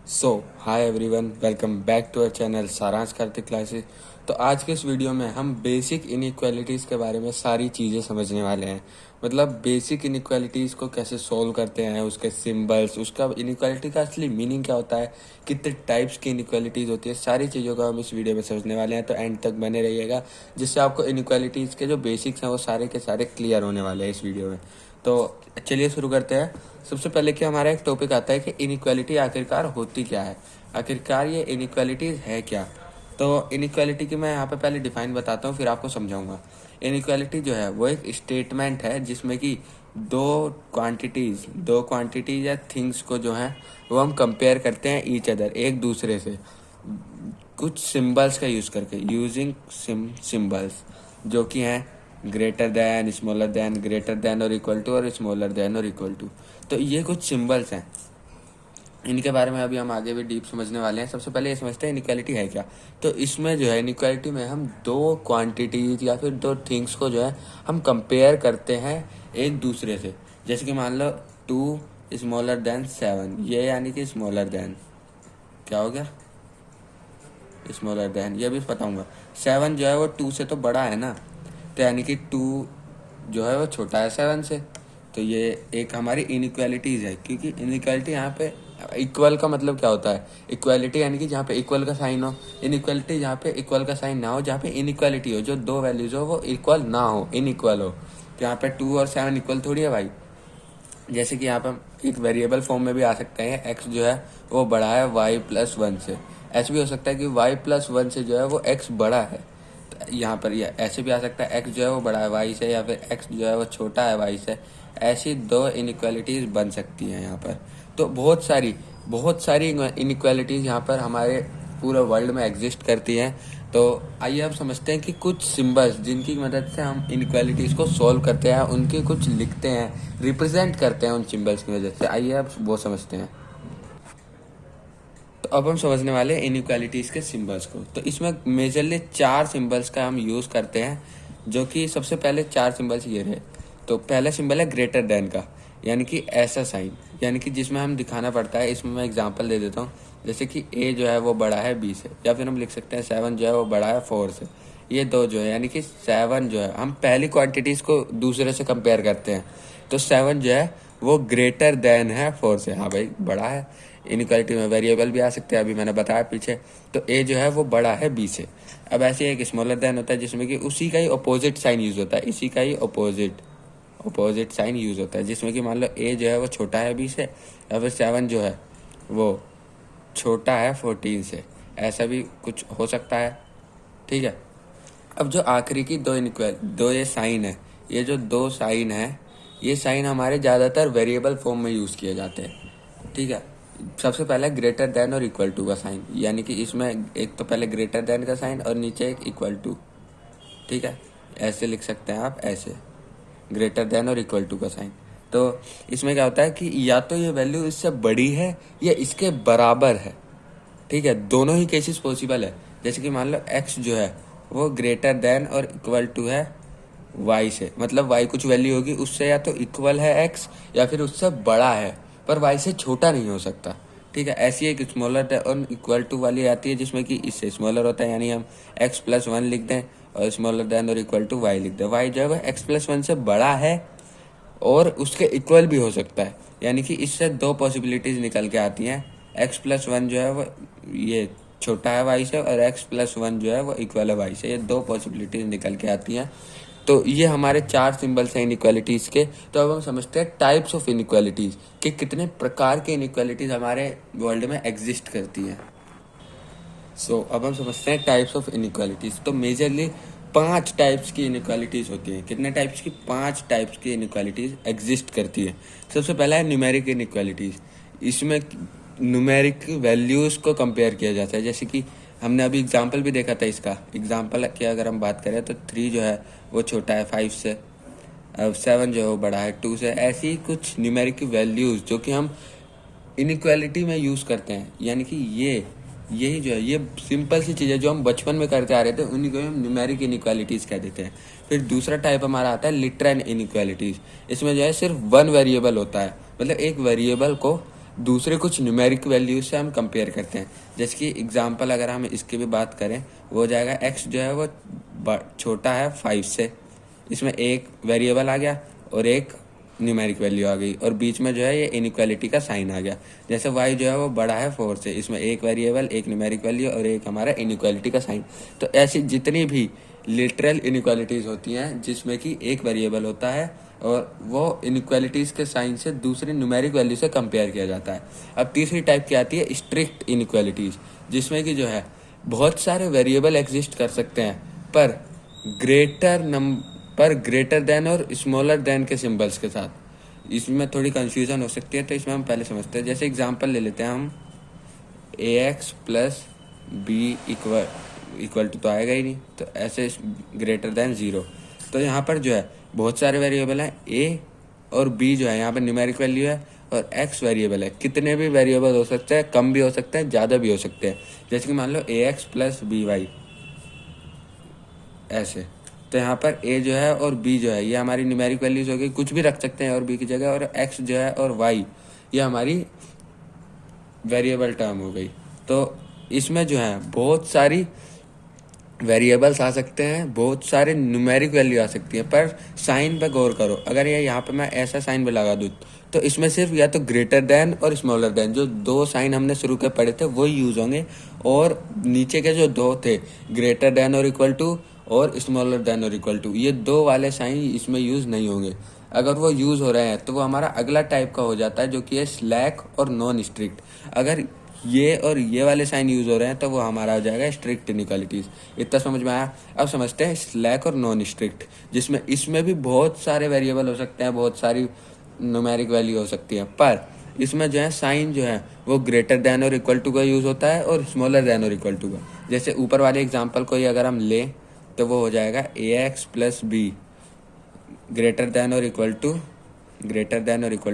Hi everyone, welcome back to our channel Saransh Kartik classes. तो आज के इस वीडियो में हम बेसिक इनइक्वालिटीज़ के बारे में सारी चीज़ें समझने वाले हैं। मतलब बेसिक इनइक्वालिटीज़ को कैसे सोल्व करते हैं, उसके सिंबल्स, उसका इनइक्वालिटी का असली मीनिंग क्या होता है, कितने टाइप्स की इनइक्वालिटीज़ होती है, सारी चीज़ों का हम इस वीडियो में समझने वाले हैं। तो एंड तक बने रहिएगा, जिससे आपको इनइक्वालिटीज़ के जो बेसिक्स हैं वो सारे के सारे क्लियर होने वाले हैं इस वीडियो में। तो चलिए शुरू करते हैं। सबसे पहले कि हमारा एक टॉपिक आता है कि इनइक्वालिटी आखिरकार होती क्या है, आखिरकार ये इनइक्वालिटीज़ है क्या। तो इनइक्वालिटी की मैं यहाँ पे पहले डिफाइन बताता हूँ, फिर आपको समझाऊंगा। इनइक्वालिटी जो है वो एक स्टेटमेंट है जिसमें कि दो क्वांटिटीज या थिंग्स को जो है वो हम कंपेयर करते हैं ईच अदर, एक दूसरे से, कुछ सिंबल्स का यूज़ करके, यूजिंग सिंबल्स जो कि हैं greater than, smaller than, greater than और इक्वल टू, और स्मॉलर दैन और इक्वल टू। तो ये कुछ सिंबल्स हैं, इनके बारे में अभी हम आगे भी डीप समझने वाले हैं। सबसे पहले ये समझते हैं इनइक्वालिटी है क्या। तो इसमें जो है इनइक्वालिटी में हम दो क्वांटिटीज या फिर दो थिंग्स को जो है हम कंपेयर करते हैं एक दूसरे से। जैसे कि मान लो 2 स्मॉलर देन 7, ये यानी कि स्मॉलर देन क्या हो गया, स्मॉलर देन, ये भी बताऊंगा। 7 जो है वो 2 से तो बड़ा है ना, तो यानी कि 2 जो है वो छोटा है 7 से। तो ये एक हमारी इनइक्वालिटीज है, क्योंकि इनइक्वालिटी यहाँ पे इक्वल का मतलब क्या होता है, इक्वालिटी यानी कि जहाँ पे इक्वल का साइन हो, इनइक्वालिटी जहाँ पे इक्वल का साइन ना हो, जहाँ पे इनइक्वालिटी हो, जो दो वैल्यूज हो वो इक्वल ना हो, इनइक्वल हो। तो यहाँ पे 2 और 7 इक्वल थोड़ी है भाई। जैसे कि यहाँ पे हम एक वेरिएबल फॉर्म में भी आ सकते हैं, एक्स जो है वो बड़ा है y+1 से। ऐसे भी हो सकता है कि y+1 से जो है वो x बड़ा है। तो यहाँ पर ये ऐसे भी आ सकता है x जो है वो बड़ा है y से, या फिर x जो है वो छोटा है y से। ऐसी दो इनइक्वालिटीज बन सकती हैं यहाँ पर। तो बहुत सारी इनइक्वालिटीज यहाँ पर हमारे पूरे वर्ल्ड में एग्जिस्ट करती हैं। तो आइए अब समझते हैं कि कुछ सिंबल्स जिनकी मदद से हम इनइक्वालिटीज़ को सॉल्व करते हैं, उनके कुछ लिखते हैं, रिप्रेजेंट करते हैं उन सिंबल्स की वजह से। आइए अब वो समझते हैं। तो अब हम समझने वाले हैं इनइक्वालिटीज़ के सिंबल्स को। तो इसमें मेजरली 4 सिंबल्स का हम यूज़ करते हैं, जो कि सबसे पहले 4 सिंबल्स ये रहे। तो पहला सिंबल है ग्रेटर देन का, यानी कि ऐसा साइन, यानी कि जिसमें हम दिखाना पड़ता है। इसमें मैं एग्जांपल दे देता हूँ, जैसे कि a जो है वो बड़ा है b से, या फिर हम लिख सकते हैं 7 जो है वो बड़ा है 4 से। ये दो जो है, यानी कि 7 जो है, हम पहली क्वांटिटीज़ को दूसरे से कंपेयर करते हैं। तो 7 जो है वो ग्रेटर देन है 4 से। हाँ भाई, बड़ा है। इनइक्वालिटी में वेरिएबल भी आ सकते हैं, अभी मैंने बताया पीछे। तो a जो है वो बड़ा है b से। अब ऐसे एक स्मॉलर देन होता है जिसमें कि उसी का ही अपोजिट साइन यूज होता है, इसी का ही अपोजिट साइन यूज होता है, जिसमें कि मान लो a जो है वो छोटा है b से, या फिर 7 जो है वो छोटा है 14 से। ऐसा भी कुछ हो सकता है, ठीक है। अब जो आखिरी की दो ये साइन है, ये जो दो साइन है, ये साइन हमारे ज़्यादातर वेरिएबल फॉर्म में यूज़ किए जाते हैं, ठीक है। सबसे पहले ग्रेटर देन और इक्वल टू का साइन, यानी कि इसमें एक तो पहले ग्रेटर देन का साइन और नीचे एक इक्वल टू, ठीक है। ऐसे लिख सकते हैं आप, ऐसे ग्रेटर देन और इक्वल टू का साइन। तो इसमें क्या होता है कि या तो ये वैल्यू इससे बड़ी है या इसके बराबर है, ठीक है। दोनों ही केसेस पॉसिबल है। जैसे कि मान लो x जो है वो ग्रेटर देन और इक्वल टू है y से, मतलब y कुछ वैल्यू होगी उससे या तो इक्वल है x या फिर उससे बड़ा है, पर y से छोटा नहीं हो सकता, ठीक है। ऐसी एक स्मॉलर और इक्वल टू वाली आती है जिसमें कि इससे स्मॉलर होता है, यानी हम x+1 लिख दें और स्मॉलर देन और इक्वल टू y लिख दें। y जो है वो x+1 से बड़ा है और उसके इक्वल भी हो सकता है, यानी कि इससे दो पॉसिबिलिटीज निकल के आती हैं। x+1 जो है वो ये छोटा है y से, और x+1 जो है वो इक्वल है y से। ये दो पॉसिबिलिटीज निकल के आती हैं। तो ये हमारे 4 सिंबल्स हैं इनइक्वालिटीज़ के। तो अब हम समझते हैं टाइप्स ऑफ इनइक्वालिटीज़, कि कितने प्रकार के इनइक्वालिटीज़ हमारे वर्ल्ड में एग्जिस्ट करती हैं। अब हम समझते हैं टाइप्स ऑफ इनइक्वालिटीज़। तो मेजरली 5 टाइप्स की इनइक्वालिटीज़ होती हैं। कितने टाइप्स की? 5 टाइप्स की इनइक्वालिटीज़ एग्जिस्ट करती है। सबसे पहला है न्यूमेरिक इनइक्वालिटीज़। इसमें न्यूमेरिक वैल्यूज़ को कंपेयर किया जाता है। जैसे कि हमने अभी एग्जाम्पल भी देखा था इसका। एग्जाम्पल की अगर हम बात करें तो 3 जो है वो छोटा है 5 से, अब 7 जो है वो बड़ा है 2 से। ऐसी कुछ न्यूमेरिक वैल्यूज़ जो कि हम इनइक्वालिटी में यूज़ करते हैं, यानी कि यही जो है, ये सिंपल सी चीज़ें जो हम बचपन में करते आ रहे थे, उन्हीं को हम न्यूमेरिक इनइक्वालिटीज़ कह देते हैं। फिर दूसरा टाइप हमारा आता है लिटरल इनइक्वालिटीज़। इसमें जो है सिर्फ वन वेरिएबल होता है, मतलब एक वेरिएबल को दूसरे कुछ न्यूमेरिक वैल्यूज से हम कंपेयर करते हैं। जैसे कि एग्जांपल अगर हम इसकी भी बात करें, वो हो जाएगा x जो है वो छोटा है 5 से, इसमें एक वेरिएबल आ गया और एक न्यूमेरिक वैल्यू आ गई, और बीच में जो है ये इनइक्वालिटी का साइन आ गया। जैसे y जो है वो बड़ा है 4 से, इसमें एक वेरिएबल, एक न्यूमेरिक वैल्यू और एक हमारा इनइक्वालिटी का साइन। तो ऐसी जितनी भी लिटरल इनइक्वालिटीज़ होती हैं जिसमें कि एक वेरिएबल होता है और वो इनइक्वालिटीज़ के साइन से दूसरी न्यूमेरिक वैल्यू से कंपेयर किया जाता है। अब तीसरी टाइप की आती है स्ट्रिक्ट इनइक्वालिटीज़, जिसमें कि जो है बहुत सारे वेरिएबल एग्जिस्ट कर सकते हैं पर ग्रेटर देन और स्मॉलर देन के सिंबल्स के साथ। इसमें थोड़ी कंफ्यूजन हो सकती है, तो इसमें हम पहले समझते हैं। जैसे एग्जांपल ले लेते हैं हम, ax plus B equal to तो आएगा ही नहीं, तो ऐसे ग्रेटर देन 0। तो यहाँ पर जो है बहुत सारे वेरिएबल हैं, a और b जो है यहाँ पर न्यूमेरिक वैल्यू है, और x वेरिएबल है। कितने भी वेरिएबल हो सकते हैं, कम भी हो सकते हैं, ज़्यादा भी हो सकते हैं। जैसे कि मान लो ax प्लस by ऐसे। तो यहाँ पर a जो है और b जो है ये हमारी न्यूमेरिक वैल्यूज हो गई, कुछ भी रख सकते हैं और b की जगह, और x जो है और y ये हमारी वेरिएबल टर्म हो गई। तो इसमें जो है बहुत सारी वेरिएबल्स आ सकते हैं, बहुत सारे न्यूमेरिक वैल्यू आ सकती है, पर साइन पे गौर करो। अगर ये यहाँ पे मैं ऐसा साइन भी लगा दूँ तो इसमें सिर्फ या तो ग्रेटर देन और स्मॉलर देन, जो दो साइन हमने शुरू के पढ़े थे वही यूज़ होंगे, और नीचे के जो दो थे ग्रेटर देन और इक्वल टू और स्मॉलर देन और इक्वल टू, ये दो वाले साइन इसमें यूज़ नहीं होंगे। अगर वो यूज़ हो रहे हैं तो वो हमारा अगला टाइप का हो जाता है, जो कि है स्लैक और नॉन स्ट्रिक्ट। अगर ये और ये वाले साइन यूज़ हो रहे हैं तो वो हमारा हो जाएगा स्ट्रिक्ट इनइक्वालिटीज़। इतना समझ में आया? अब समझते हैं स्लैक और नॉन स्ट्रिक्ट, जिसमें इसमें भी बहुत सारे वेरिएबल हो सकते हैं, बहुत सारी न्यूमेरिक वैल्यू हो सकती है, पर इसमें जो है साइन जो है वो ग्रेटर देन और इक्वल टू का यूज़ होता है और स्मॉलर देन और इक्वल टू का। जैसे ऊपर वाले एग्जाम्पल को ही अगर हम लें तो वो हो जाएगा ax plus be greater than और इक्वल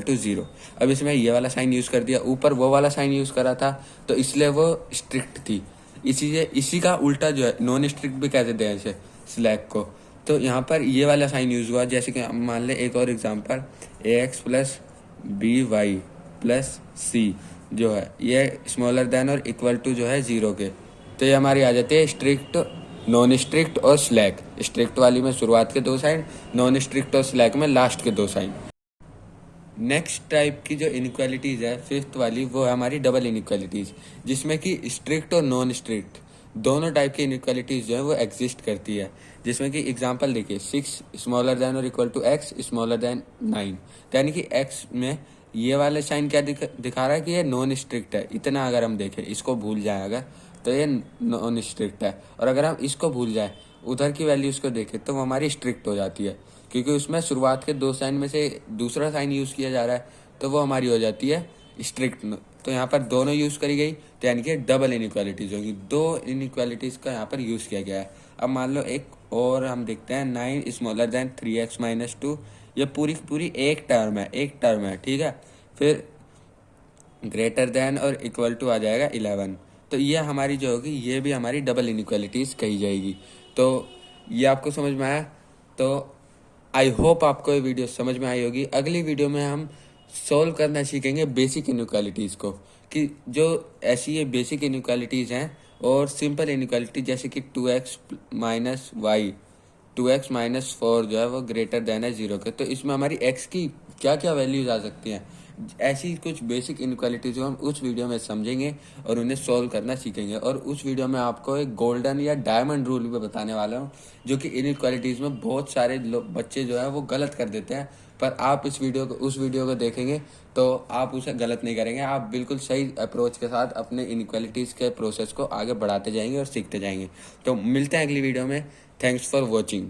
टू 0। अब इसमें ये वाला साइन यूज़ कर दिया, ऊपर वो वाला साइन यूज़ करा था, तो इसलिए वो स्ट्रिक्ट थी। इसी का उल्टा जो है नॉन स्ट्रिक्ट भी कह देते हैं इसे, स्लैक को। तो यहाँ पर ये वाला साइन यूज़ हुआ। जैसे कि मान ले एक और example, ax plus B Y plus C जो है ये स्मॉलर देन और इक्वल टू जो है 0 के। तो ये हमारी आ जाती है स्ट्रिक्ट, नॉन स्ट्रिक्ट और स्लैक। स्ट्रिक्ट वाली में शुरुआत के दो साइन, नॉन स्ट्रिक्ट और स्लैक में लास्ट के दो साइन। नेक्स्ट टाइप की जो इनइक्वालिटीज़ है, फिफ्थ वाली, वो है हमारी डबल इनइक्वालिटीज़, जिसमें कि स्ट्रिक्ट और नॉन स्ट्रिक्ट दोनों टाइप की इनइक्वालिटीज़ जो है वो एग्जिस्ट करती है। जिसमें कि एग्जांपल देखिए, 6 स्मॉलर देन और equal to x smaller than 9। यानी कि x में ये वाले साइन क्या दिखा रहा है कि ये नॉन स्ट्रिक्ट है। इतना अगर हम देखें, इसको भूल जाए अगर, तो ये नॉन स्ट्रिक्ट है, और अगर हम इसको भूल जाए, उधर की वैल्यूज़ को देखें, तो वो हमारी स्ट्रिक्ट हो जाती है, क्योंकि उसमें शुरुआत के दो साइन में से दूसरा साइन यूज़ किया जा रहा है, तो वो हमारी हो जाती है स्ट्रिक्ट। तो यहाँ पर दोनों यूज़ करी गई, तो यानी कि डबल इनइक्वालिटीज़ होगी। दो इनइक्वालिटीज़ का यहाँ पर यूज़ किया गया है। अब मान लो एक और हम देखते हैं, 9 स्मॉलर देन 3x माइनस 2। ये पूरी की पूरी एक टर्म है, ठीक है। फिर ग्रेटर देन और इक्वल टू आ जाएगा 11। तो ये हमारी जो होगी, ये भी हमारी डबल इनइक्वालिटीज़ कही जाएगी। तो ये आपको समझ में आया? तो आई होप आपको ये वीडियो समझ में आई होगी। अगली वीडियो में हम सॉल्व करना सीखेंगे बेसिक इनइक्वालिटीज़ को, कि जो ऐसी ये बेसिक इनइक्वालिटीज़ हैं, और सिंपल इनइक्वालिटी जैसे कि 2x minus Y 2x minus 4 जो है वो ग्रेटर देन है 0 के। तो इसमें हमारी x की क्या क्या वैल्यूज आ सकती हैं, ऐसी कुछ बेसिक इनइक्वालिटीज जो हम उस वीडियो में समझेंगे और उन्हें सॉल्व करना सीखेंगे। और उस वीडियो में आपको एक गोल्डन या डायमंड रूल भी बताने वाला हूँ, जो कि इनइक्वालिटीज़ में बहुत सारे बच्चे जो है वो गलत कर देते हैं, पर आप उस वीडियो को देखेंगे तो आप उसे गलत नहीं करेंगे। आप बिल्कुल सही अप्रोच के साथ अपने इनइक्वालिटीज़ के प्रोसेस को आगे बढ़ाते जाएंगे और सीखते जाएंगे। तो मिलते हैं अगली वीडियो में। Thanks for watching.